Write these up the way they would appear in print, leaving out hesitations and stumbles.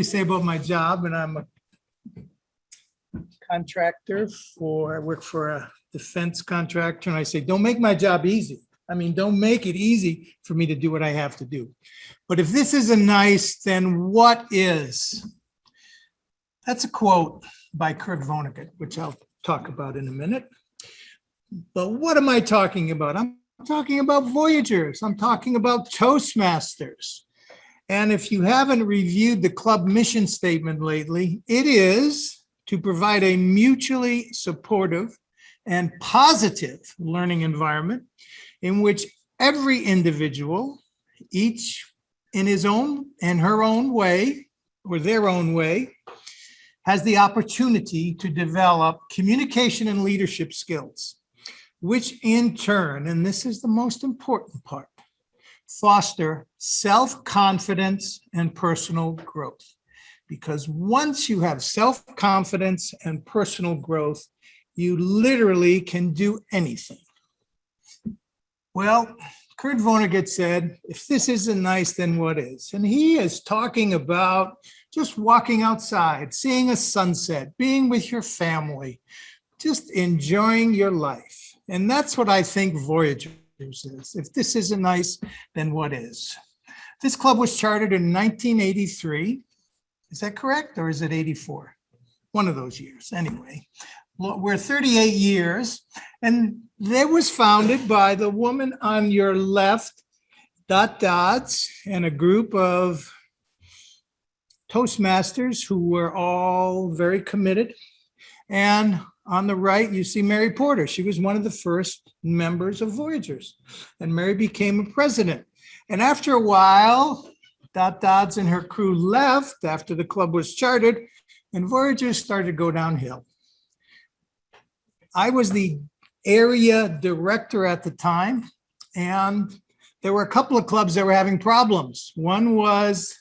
say about my job, and I'm a contractor I work for a defense contractor, and I say, don't make my job easy. I mean, don't make it easy for me to do what I have to do. But if this isn't nice, then what is? That's a quote by Kurt Vonnegut, which I'll talk about in a minute. But what am I talking about? I'm talking about Voyagers. I'm talking about Toastmasters. And if you haven't reviewed the club mission statement lately, it is to provide a mutually supportive and positive learning environment in which every individual, each in his own and her own way, or their own way, has the opportunity to develop communication and leadership skills, which in turn, and this is the most important part, foster self-confidence and personal growth. Because once you have self-confidence and personal growth, you literally can do anything. Well, Kurt Vonnegut said, if this isn't nice, then what is? And he is talking about just walking outside, seeing a sunset, being with your family, just enjoying your life. And that's what I think Voyagers is. If this isn't nice, then what is? This club was chartered in 1983. Is that correct? Or is it 84? One of those years. Anyway, we're 38 years. And it was founded by the woman on your left, Dot Dodds, and a group of Toastmasters who were all very committed. And on the right, you see Mary Porter. She was one of the first members of Voyagers. And Mary became a president. And after a while, Dot Dodds and her crew left after the club was chartered, and Voyagers started to go downhill. I was the area director at the time, and there were a couple of clubs that were having problems. One was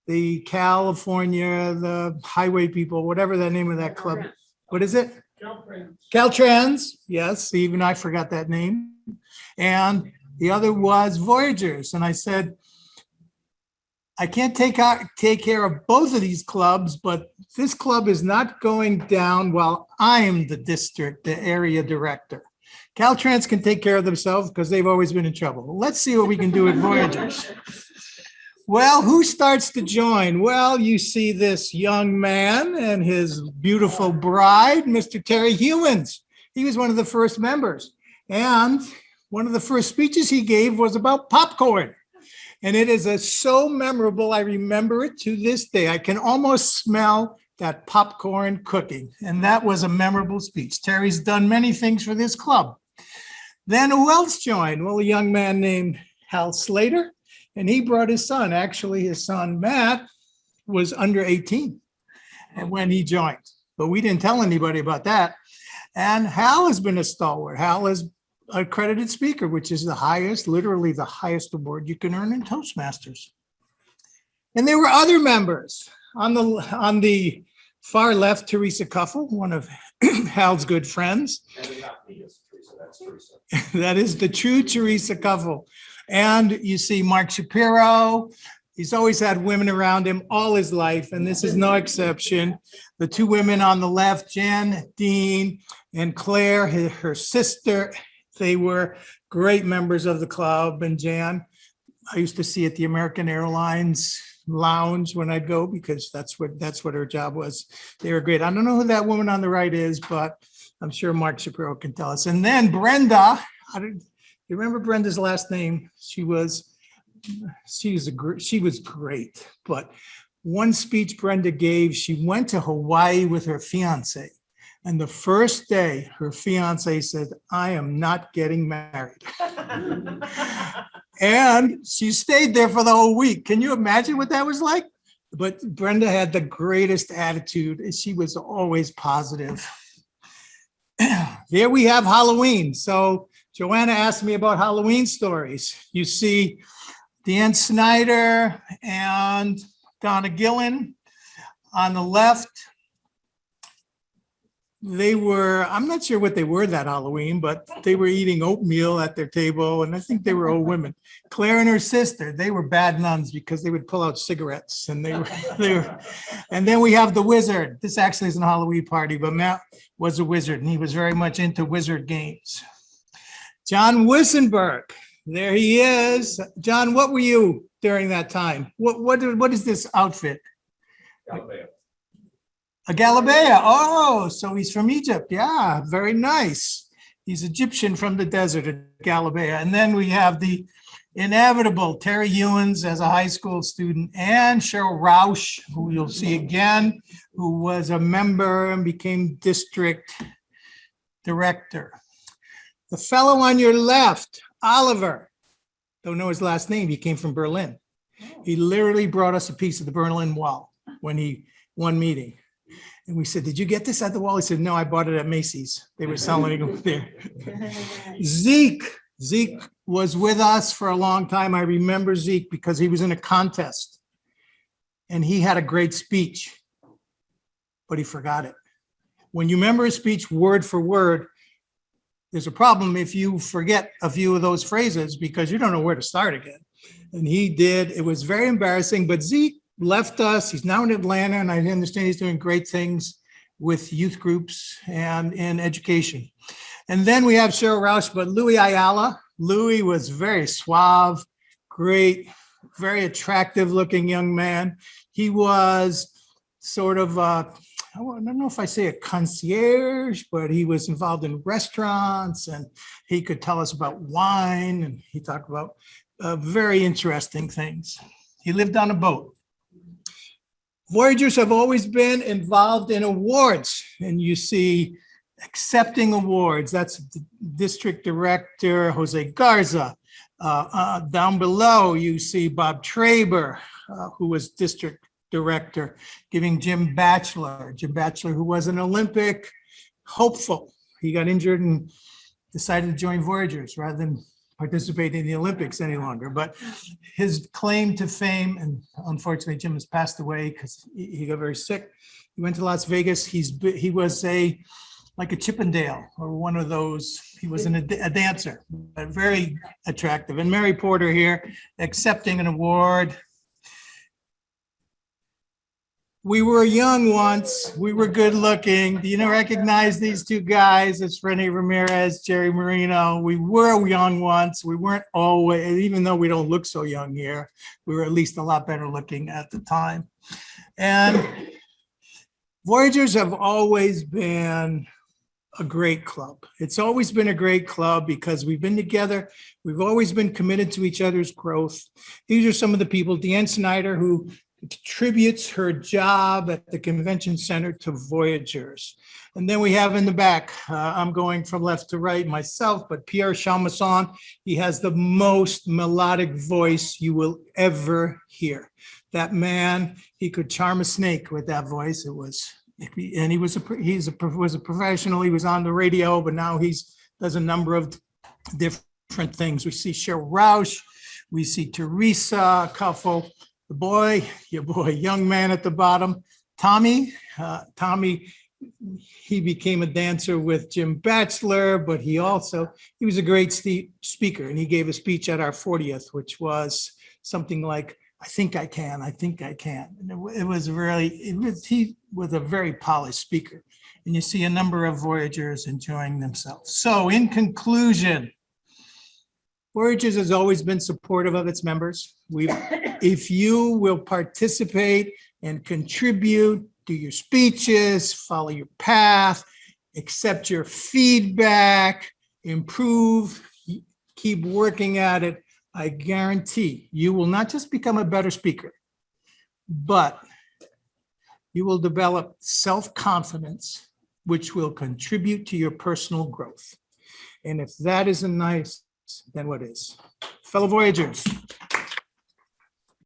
the California, the highway people, whatever the name of that club. What is it? Caltrans. Caltrans, yes, even I forgot that name. And the other was Voyagers. And I said, I can't take care of both of these clubs, but this club is not going down while I am the area director. Caltrans can take care of themselves because they've always been in trouble. Let's see what we can do with Voyagers. Well, who starts to join? Well, you see this young man and his beautiful bride, Mr. Terry Humans. He was one of the first members. And one of the first speeches he gave was about popcorn. And it is so memorable. I remember it to this day. I can almost smell that popcorn cooking. And that was a memorable speech. Terry's done many things for this club. Then who else joined? Well, a young man named Hal Slater. And he brought his son. Actually, his son, Matt, was under 18 when he joined. But we didn't tell anybody about that. And Hal has been a stalwart. Hal is accredited speaker, which is the highest, literally the highest award you can earn in Toastmasters. And there were other members. On the far left, Teresa Cuffle, one of Hal's good friends. That is the true Teresa Cuffle. And you see Mark Shapiro. He's always had women around him all his life, and this is no exception. The two women on the left, Jen, Dean, and Claire, her sister, they were great members of the club. And Jan, I used to see at the American Airlines lounge when I'd go, because that's what her job was. They were great. I don't know who that woman on the right is, but I'm sure Mark Shapiro can tell us. And then Brenda, you remember Brenda's last name? She was great. But one speech Brenda gave, she went to Hawaii with her fiance. And the first day, her fiance said, I am not getting married. And she stayed there for the whole week. Can you imagine what that was like? But Brenda had the greatest attitude, and she was always positive. There we have Halloween. So Joanna asked me about Halloween stories. You see Dan Snyder and Donna Gillen on the left. They were, I'm not sure what they were that Halloween, but they were eating oatmeal at their table, and I think they were old women. Claire and her sister, they were bad nuns because they would pull out cigarettes, and they were. And then we have the wizard. This actually isn't a Halloween party, but Matt was a wizard, and he was very much into wizard games. John Wissenberg, there he is. John, what were you during that time? What is this outfit? Galileo. A Galileo. Oh, so he's from Egypt. Yeah, very nice. He's Egyptian from the desert of Galileo. And then we have the inevitable Terry Ewens as a high school student, and Cheryl Rausch, who you'll see again, who was a member and became district director. The fellow on your left, Oliver, don't know his last name. He came from Berlin. He literally brought us a piece of the Berlin Wall when he won meeting. And we said, did you get this at the wall? He said, no, I bought it at Macy's. They were selling it there. Zeke was with us for a long time. I remember Zeke because he was in a contest and he had a great speech, but he forgot it. When you remember a speech word for word, there's a problem if you forget a few of those phrases because you don't know where to start again. And he did. It was very embarrassing, but Zeke left us. He's now in Atlanta, and I understand he's doing great things with youth groups and in education. And then we have Cheryl Rausch, but Louis Ayala. Louis was very suave, great, very attractive looking young man. He was sort of, I don't know if I say a concierge, but he was involved in restaurants and he could tell us about wine and he talked about very interesting things. He lived on a boat. Voyagers have always been involved in awards, and you see accepting awards. That's District Director Jose Garza. Down below, you see Bob Traber, who was District Director, giving Jim Batchelor, who was an Olympic hopeful. He got injured and decided to join Voyagers rather than participate in the Olympics any longer. But his claim to fame, and unfortunately Jim has passed away because he got very sick. He went to Las Vegas. He was like a Chippendale or one of those. He was a dancer, but very attractive. And Mary Porter here accepting an award. We were young once. We were good looking. Do you recognize these two guys? It's Renee Ramirez, Jerry Marino. We were young once. We weren't always, even though we don't look so young here, we were at least a lot better looking at the time. And Voyagers have always been a great club. It's always been a great club because we've been together. We've always been committed to each other's growth. These are some of the people, Deanne Snyder, who contributes her job at the convention center to Voyagers. And then we have in the back, I'm going from left to right myself, but Pierre Chalmasson, he has the most melodic voice you will ever hear. That man, he could charm a snake with that voice. And he was a professional. He was on the radio, but now does a number of different things. We see Cheryl Rausch, we see Teresa Cuffle, your boy, young man at the bottom, Tommy, he became a dancer with Jim Batchelor, but he was a great speaker, and he gave a speech at our 40th, which was something like, I think I can. And he was a very polished speaker. And you see a number of Voyagers enjoying themselves. So in conclusion, Voyagers has always been supportive of its members. If you will participate and contribute, do your speeches, follow your path, accept your feedback, improve, keep working at it, I guarantee you will not just become a better speaker, but you will develop self-confidence, which will contribute to your personal growth. And if that isn't nice, then what is? Fellow Voyagers,